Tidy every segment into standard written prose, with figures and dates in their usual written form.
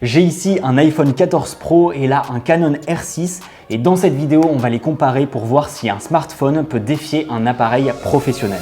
J'ai ici un iPhone 14 Pro et là un Canon R6 et dans cette vidéo on va les comparer pour voir si un smartphone peut défier un appareil professionnel.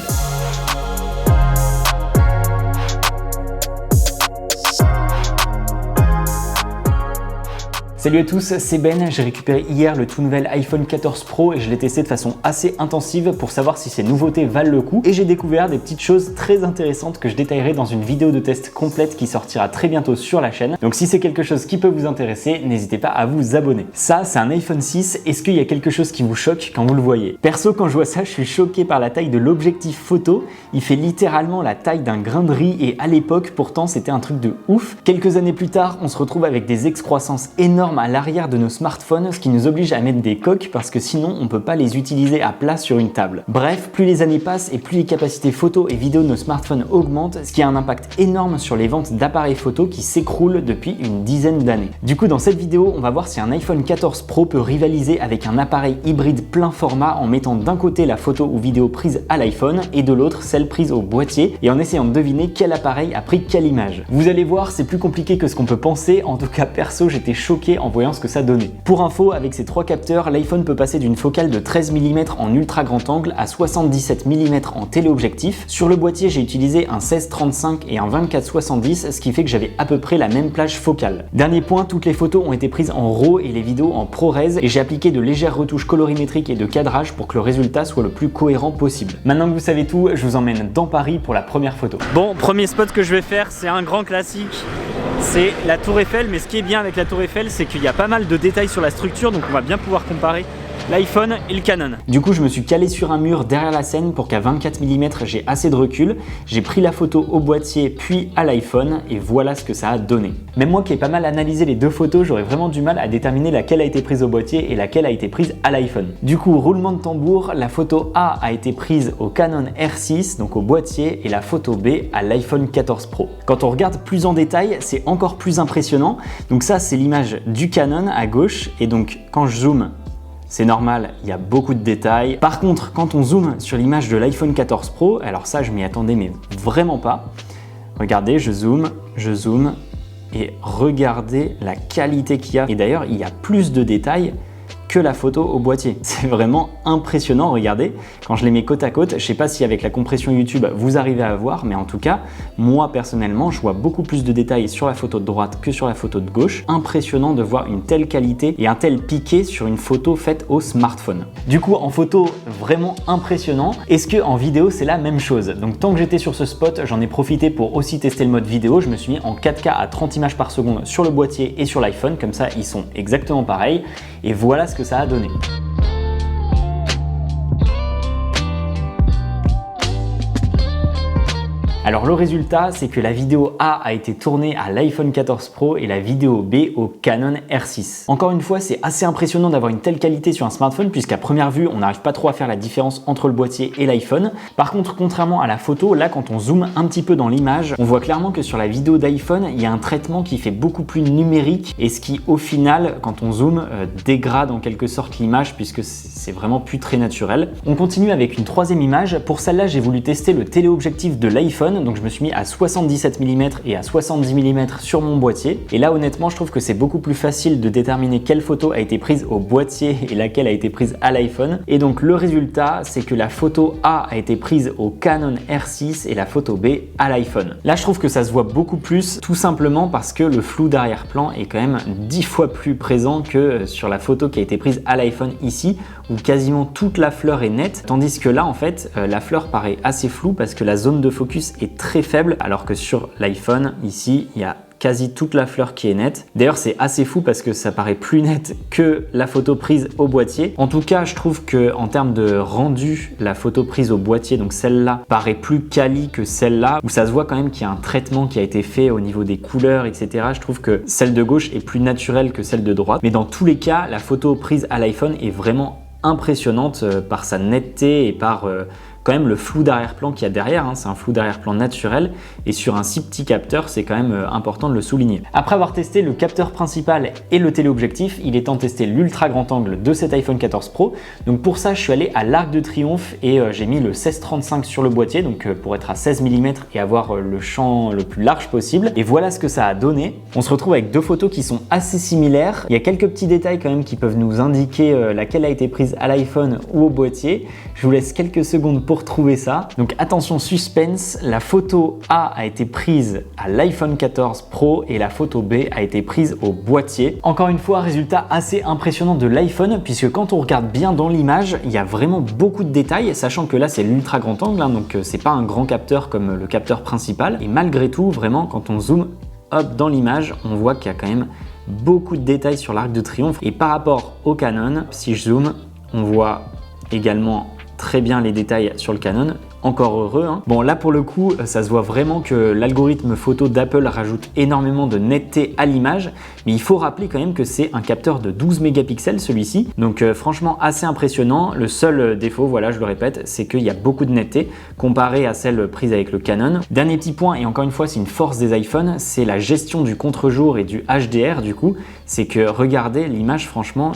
Salut à tous, c'est Ben, j'ai récupéré hier le tout nouvel iPhone 14 Pro et je l'ai testé de façon assez intensive pour savoir si ces nouveautés valent le coup et j'ai découvert des petites choses très intéressantes que je détaillerai dans une vidéo de test complète qui sortira très bientôt sur la chaîne. Donc si c'est quelque chose qui peut vous intéresser, n'hésitez pas à vous abonner. Ça, c'est un iPhone 6, est-ce qu'il y a quelque chose qui vous choque quand vous le voyez? Perso, quand je vois ça, je suis choqué par la taille de l'objectif photo. Il fait littéralement la taille d'un grain de riz et à l'époque, pourtant, c'était un truc de ouf. Quelques années plus tard, on se retrouve avec des excroissances énormes à l'arrière de nos smartphones, ce qui nous oblige à mettre des coques parce que sinon on peut pas les utiliser à plat sur une table. Bref, plus les années passent et plus les capacités photo et vidéo de nos smartphones augmentent, ce qui a un impact énorme sur les ventes d'appareils photo qui s'écroulent depuis une dizaine d'années. Du coup, dans cette vidéo, on va voir si un iPhone 14 Pro peut rivaliser avec un appareil hybride plein format en mettant d'un côté la photo ou vidéo prise à l'iPhone et de l'autre celle prise au boîtier et en essayant de deviner quel appareil a pris quelle image. Vous allez voir, c'est plus compliqué que ce qu'on peut penser, en tout cas perso, j'étais choqué en voyant ce que ça donnait. Pour info, avec ces trois capteurs, l'iPhone peut passer d'une focale de 13 mm en ultra grand angle à 77 mm en téléobjectif. Sur le boîtier, j'ai utilisé un 16-35 et un 24-70, ce qui fait que j'avais à peu près la même plage focale. Dernier point, toutes les photos ont été prises en RAW et les vidéos en ProRes et j'ai appliqué de légères retouches colorimétriques et de cadrage pour que le résultat soit le plus cohérent possible. Maintenant que vous savez tout, je vous emmène dans Paris pour la première photo. Bon, premier spot que je vais faire, c'est un grand classique. C'est la Tour Eiffel, mais ce qui est bien avec la Tour Eiffel, c'est qu'il y a pas mal de détails sur la structure, donc on va bien pouvoir comparer l'iPhone et le Canon. Du coup, je me suis calé sur un mur derrière la scène pour qu'à 24 mm, j'ai assez de recul. J'ai pris la photo au boîtier puis à l'iPhone et voilà ce que ça a donné. Même moi qui ai pas mal analysé les deux photos, j'aurais vraiment du mal à déterminer laquelle a été prise au boîtier et laquelle a été prise à l'iPhone. Du coup, roulement de tambour, la photo A été prise au Canon R6, donc au boîtier, et la photo B à l'iPhone 14 Pro. Quand on regarde plus en détail, c'est encore plus impressionnant. Donc ça, c'est l'image du Canon à gauche et donc quand je zoome, c'est normal, il y a beaucoup de détails. Par contre, quand on zoome sur l'image de l'iPhone 14 Pro, alors ça, je m'y attendais mais vraiment pas. Regardez, je zoome et regardez la qualité qu'il y a. Et d'ailleurs, il y a plus de détails que la photo au boîtier. C'est vraiment impressionnant, regardez. Quand je les mets côte à côte, je sais pas si avec la compression YouTube vous arrivez à voir, mais en tout cas, moi personnellement, je vois beaucoup plus de détails sur la photo de droite que sur la photo de gauche. Impressionnant de voir une telle qualité et un tel piqué sur une photo faite au smartphone. Du coup, en photo, vraiment impressionnant. Est-ce que en vidéo, c'est la même chose? Donc tant que j'étais sur ce spot, j'en ai profité pour aussi tester le mode vidéo. Je me suis mis en 4K à 30 images par seconde sur le boîtier et sur l'iPhone, comme ça, ils sont exactement pareils. Et voilà ce que ça a donné. Alors le résultat, c'est que la vidéo A été tournée à l'iPhone 14 Pro et la vidéo B au Canon R6. Encore une fois, c'est assez impressionnant d'avoir une telle qualité sur un smartphone puisqu'à première vue, on n'arrive pas trop à faire la différence entre le boîtier et l'iPhone. Par contre, contrairement à la photo, là quand on zoome un petit peu dans l'image, on voit clairement que sur la vidéo d'iPhone, il y a un traitement qui fait beaucoup plus numérique et ce qui au final, quand on zoome, dégrade en quelque sorte l'image puisque c'est vraiment plus très naturel. On continue avec une troisième image. Pour celle-là, j'ai voulu tester le téléobjectif de l'iPhone. Donc je me suis mis à 77 mm et à 70 mm sur mon boîtier. Et là honnêtement, je trouve que c'est beaucoup plus facile de déterminer quelle photo a été prise au boîtier et laquelle a été prise à l'iPhone. Et donc le résultat, c'est que la photo A été prise au Canon R6 et la photo B à l'iPhone. Là, je trouve que ça se voit beaucoup plus, tout simplement parce que le flou d'arrière-plan est quand même 10 fois plus présent que sur la photo qui a été prise à l'iPhone ici, où quasiment toute la fleur est nette, tandis que là, en fait, la fleur paraît assez floue parce que la zone de focus est très faible, alors que sur l'iPhone, ici, il y a quasi toute la fleur qui est nette. D'ailleurs, c'est assez fou parce que ça paraît plus net que la photo prise au boîtier. En tout cas, je trouve que en termes de rendu, la photo prise au boîtier, donc celle-là, paraît plus quali que celle-là, où ça se voit quand même qu'il y a un traitement qui a été fait au niveau des couleurs, etc. Je trouve que celle de gauche est plus naturelle que celle de droite. Mais dans tous les cas, la photo prise à l'iPhone est vraiment impressionnante par sa netteté et par quand même le flou d'arrière-plan qu'il y a derrière, hein, c'est un flou d'arrière-plan naturel et sur un si petit capteur, c'est quand même important de le souligner. Après avoir testé le capteur principal et le téléobjectif, il est temps de tester l'ultra grand angle de cet iPhone 14 Pro. Donc pour ça, je suis allé à l'Arc de Triomphe et j'ai mis le 16-35 sur le boîtier, donc pour être à 16 mm et avoir le champ le plus large possible. Et voilà ce que ça a donné. On se retrouve avec deux photos qui sont assez similaires. Il y a quelques petits détails quand même qui peuvent nous indiquer laquelle a été prise à l'iPhone ou au boîtier. Je vous laisse quelques secondes pour trouver ça. Donc attention, suspense, la photo A a été prise à l'iPhone 14 Pro et la photo B a été prise au boîtier. Encore une fois, résultat assez impressionnant de l'iPhone puisque quand on regarde bien dans l'image, il y a vraiment beaucoup de détails, sachant que là c'est l'ultra grand angle, hein, donc c'est pas un grand capteur comme le capteur principal. Et malgré tout, vraiment, quand on zoome hop dans l'image, on voit qu'il y a quand même beaucoup de détails sur l'Arc de Triomphe. Et par rapport au Canon, si je zoome, on voit également très bien les détails sur le Canon. Encore heureux, hein. Bon, là pour le coup, ça se voit vraiment que l'algorithme photo d'Apple rajoute énormément de netteté à l'image, mais il faut rappeler quand même que c'est un capteur de 12 mégapixels celui-ci, donc franchement assez impressionnant. Le seul défaut, voilà, je le répète, c'est qu'il y a beaucoup de netteté comparé à celle prise avec le Canon. Dernier petit point, et encore une fois c'est une force des iPhones, c'est la gestion du contre-jour et du HDR du coup, c'est que regardez l'image franchement,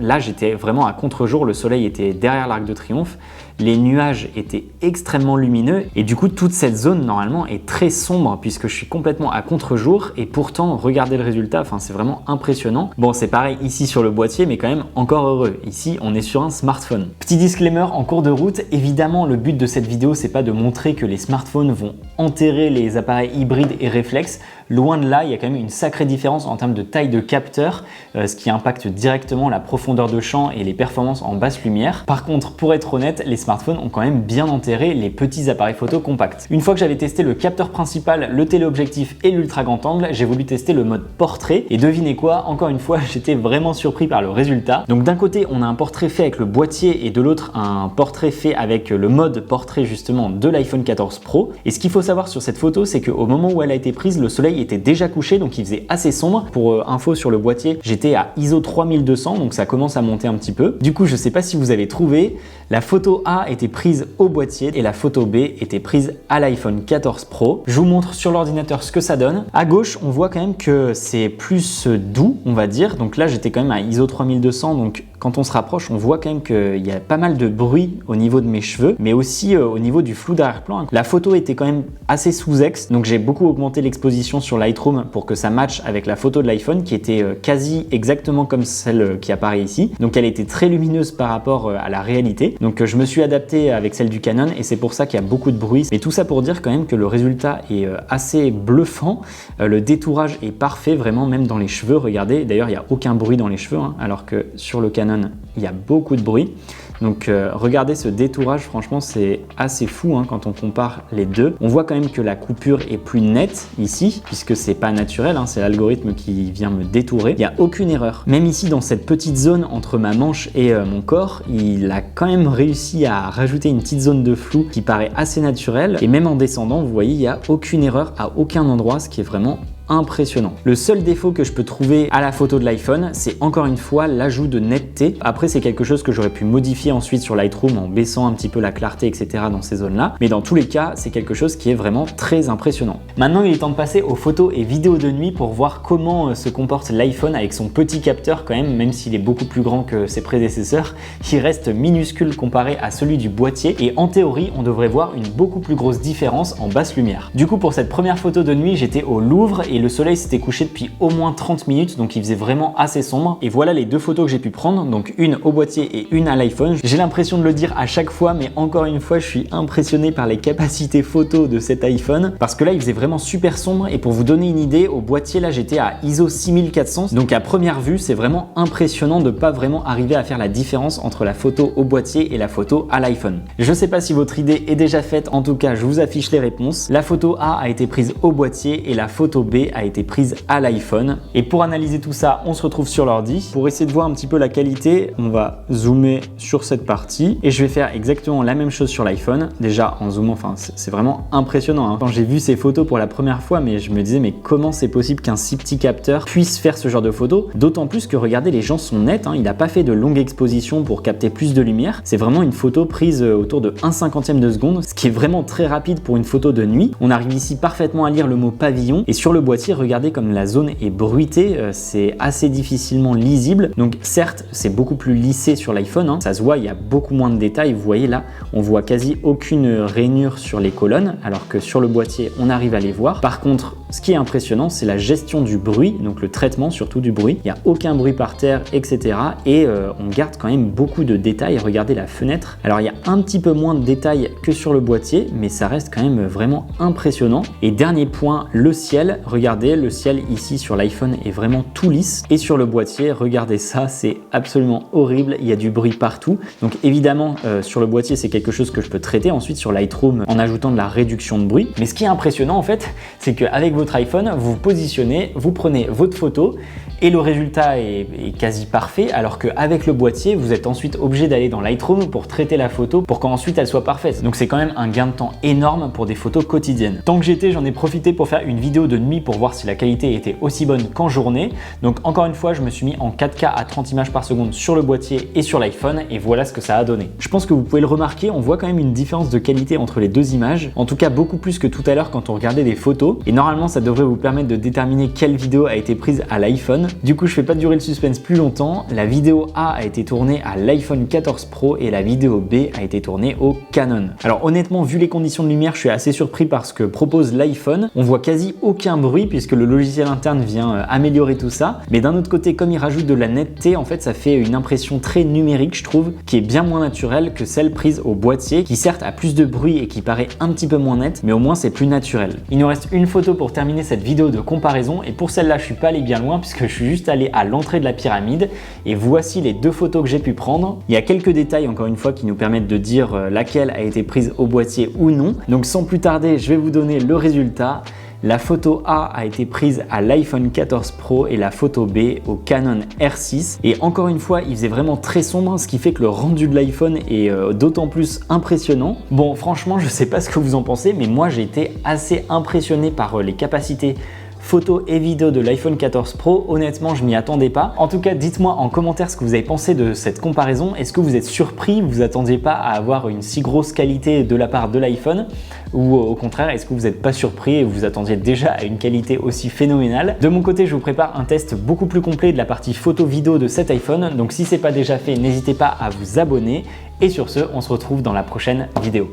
là j'étais vraiment à contre-jour, le soleil était derrière l'Arc de Triomphe, les nuages étaient extrêmement lumineux et du coup toute cette zone normalement est très sombre puisque je suis complètement à contre-jour et pourtant regardez le résultat, enfin c'est vraiment impressionnant. Bon, c'est pareil ici sur le boîtier mais quand même encore heureux, ici on est sur un smartphone. Petit disclaimer en cours de route, évidemment le but de cette vidéo c'est pas de montrer que les smartphones vont enterrer les appareils hybrides et réflexes. Loin de là, il y a quand même une sacrée différence en termes de taille de capteur, ce qui impacte directement la profondeur de champ et les performances en basse lumière. Par contre, pour être honnête, les smartphones ont quand même bien enterré les petits appareils photo compacts. Une fois que j'avais testé le capteur principal, le téléobjectif et l'ultra grand angle, j'ai voulu tester le mode portrait et devinez quoi, encore une fois, j'étais vraiment surpris par le résultat. Donc d'un côté, on a un portrait fait avec le boîtier et de l'autre, un portrait fait avec le mode portrait justement de l'iPhone 14 Pro. Et ce qu'il faut savoir sur cette photo, c'est qu'au moment où elle a été prise, le soleil était déjà couché, donc il faisait assez sombre. Pour info sur le boîtier, j'étais à ISO 3200, donc ça commence à monter un petit peu. Du coup, je sais pas si vous avez trouvé, la photo A était prise au boîtier et la photo B était prise à l'iPhone 14 Pro. Je vous montre sur l'ordinateur ce que ça donne. À gauche, on voit quand même que c'est plus doux, on va dire. Donc là, j'étais quand même à ISO 3200, donc quand on se rapproche, on voit quand même qu'il y a pas mal de bruit au niveau de mes cheveux, mais aussi au niveau du flou d'arrière-plan. La photo était quand même assez sous-ex, donc j'ai beaucoup augmenté l'exposition sur Lightroom pour que ça matche avec la photo de l'iPhone qui était quasi exactement comme celle qui apparaît ici. Donc elle était très lumineuse par rapport à la réalité. Donc je me suis adapté avec celle du Canon et c'est pour ça qu'il y a beaucoup de bruit. Mais tout ça pour dire quand même que le résultat est assez bluffant. Le détourage est parfait, vraiment, même dans les cheveux. Regardez, d'ailleurs il n'y a aucun bruit dans les cheveux, hein, alors que sur le Canon, il y a beaucoup de bruit. Donc regardez ce détourage, franchement c'est assez fou hein, quand on compare les deux. On voit quand même que la coupure est plus nette ici, puisque c'est pas naturel, hein, c'est l'algorithme qui vient me détourer. Il n'y a aucune erreur. Même ici dans cette petite zone entre ma manche et mon corps, il a quand même réussi à rajouter une petite zone de flou qui paraît assez naturelle. Et même en descendant, vous voyez, il n'y a aucune erreur à aucun endroit, ce qui est vraiment impressionnant. Le seul défaut que je peux trouver à la photo de l'iPhone, c'est encore une fois l'ajout de netteté. Après, c'est quelque chose que j'aurais pu modifier ensuite sur Lightroom en baissant un petit peu la clarté, etc. dans ces zones-là. Mais dans tous les cas, c'est quelque chose qui est vraiment très impressionnant. Maintenant, il est temps de passer aux photos et vidéos de nuit pour voir comment se comporte l'iPhone avec son petit capteur quand même s'il est beaucoup plus grand que ses prédécesseurs, il reste minuscule comparé à celui du boîtier et en théorie, on devrait voir une beaucoup plus grosse différence en basse lumière. Du coup, pour cette première photo de nuit, j'étais au Louvre et le soleil s'était couché depuis au moins 30 minutes, donc il faisait vraiment assez sombre. Et voilà les deux photos que j'ai pu prendre, donc une au boîtier et une à l'iPhone. J'ai l'impression de le dire à chaque fois, mais encore une fois, je suis impressionné par les capacités photo de cet iPhone, parce que là, il faisait vraiment super sombre. Et pour vous donner une idée, au boîtier, là, j'étais à ISO 6400, donc à première vue, c'est vraiment impressionnant de pas vraiment arriver à faire la différence entre la photo au boîtier et la photo à l'iPhone. Je sais pas si votre idée est déjà faite, en tout cas, je vous affiche les réponses. La photo A a été prise au boîtier et la photo B B a été prise à l'iPhone. Et pour analyser tout ça, on se retrouve sur l'ordi. Pour essayer de voir un petit peu la qualité, on va zoomer sur cette partie et je vais faire exactement la même chose sur l'iPhone. Déjà en zoomant, enfin c'est vraiment impressionnant, hein. Quand j'ai vu ces photos pour la première fois, mais je me disais mais comment c'est possible qu'un si petit capteur puisse faire ce genre de photos? D'autant plus que regardez, les gens sont nets, hein. Il n'a pas fait de longue exposition pour capter plus de lumière. C'est vraiment une photo prise autour de 1/50e de seconde, ce qui est vraiment très rapide pour une photo de nuit. On arrive ici parfaitement à lire le mot pavillon et sur le boîtier, regardez comme la zone est bruitée, c'est assez difficilement lisible. Donc certes, c'est beaucoup plus lissé sur l'iPhone, hein. Ça se voit, il y a beaucoup moins de détails. Vous voyez là, on voit quasi aucune rainure sur les colonnes, alors que sur le boîtier, on arrive à les voir. Par contre, ce qui est impressionnant, c'est la gestion du bruit, donc le traitement surtout du bruit. Il n'y a aucun bruit par terre, etc. Et on garde quand même beaucoup de détails. Regardez la fenêtre. Alors il y a un petit peu moins de détails que sur le boîtier, mais ça reste quand même vraiment impressionnant. Et dernier point, le ciel. Regardez, le ciel ici sur l'iPhone est vraiment tout lisse. Et sur le boîtier, regardez ça, c'est absolument horrible. Il y a du bruit partout. Donc évidemment, sur le boîtier, c'est quelque chose que je peux traiter ensuite sur Lightroom en ajoutant de la réduction de bruit. Mais ce qui est impressionnant en fait, c'est qu'avec votre iPhone, vous vous positionnez, vous prenez votre photo et le résultat est quasi parfait, alors qu'avec le boîtier, vous êtes ensuite obligé d'aller dans Lightroom pour traiter la photo pour qu'ensuite elle soit parfaite. Donc c'est quand même un gain de temps énorme pour des photos quotidiennes. Tant que j'étais, j'en ai profité pour faire une vidéo de nuit pour voir si la qualité était aussi bonne qu'en journée. Donc encore une fois, je me suis mis en 4K à 30 images par seconde sur le boîtier et sur l'iPhone et voilà ce que ça a donné. Je pense que vous pouvez le remarquer, on voit quand même une différence de qualité entre les deux images, en tout cas beaucoup plus que tout à l'heure quand on regardait des photos. Et normalement, ça devrait vous permettre de déterminer quelle vidéo a été prise à l'iPhone. Du coup, je fais pas durer le suspense plus longtemps. La vidéo A a été tournée à l'iPhone 14 Pro et la vidéo B a été tournée au Canon. Alors honnêtement, vu les conditions de lumière, je suis assez surpris par ce que propose l'iPhone. On voit quasi aucun bruit puisque le logiciel interne vient améliorer tout ça. Mais d'un autre côté, comme il rajoute de la netteté, en fait, ça fait une impression très numérique, je trouve, qui est bien moins naturelle que celle prise au boîtier, qui certes a plus de bruit et qui paraît un petit peu moins net, mais au moins c'est plus naturel. Il nous reste une photo pour terminer cette vidéo de comparaison et pour celle-là, je suis pas allé bien loin puisque je suis juste allé à l'entrée de la pyramide et voici les deux photos que j'ai pu prendre. Il y a quelques détails encore une fois qui nous permettent de dire laquelle a été prise au boîtier ou non. Donc sans plus tarder, je vais vous donner le résultat. La photo A été prise à l'iPhone 14 Pro et la photo B au Canon R6. Et encore une fois, il faisait vraiment très sombre, ce qui fait que le rendu de l'iPhone est d'autant plus impressionnant. Bon, franchement, je sais pas ce que vous en pensez, mais moi j'ai été assez impressionné par les capacités photos et vidéos de l'iPhone 14 Pro. Honnêtement, je m'y attendais pas. En tout cas, dites-moi en commentaire ce que vous avez pensé de cette comparaison. Est-ce que vous êtes surpris? Vous attendiez pas à avoir une si grosse qualité de la part de l'iPhone? Ou au contraire, est-ce que vous n'êtes pas surpris et vous attendiez déjà à une qualité aussi phénoménale? De mon côté, je vous prépare un test beaucoup plus complet de la partie photo-vidéo de cet iPhone. Donc si c'est pas déjà fait, n'hésitez pas à vous abonner. Et sur ce, on se retrouve dans la prochaine vidéo.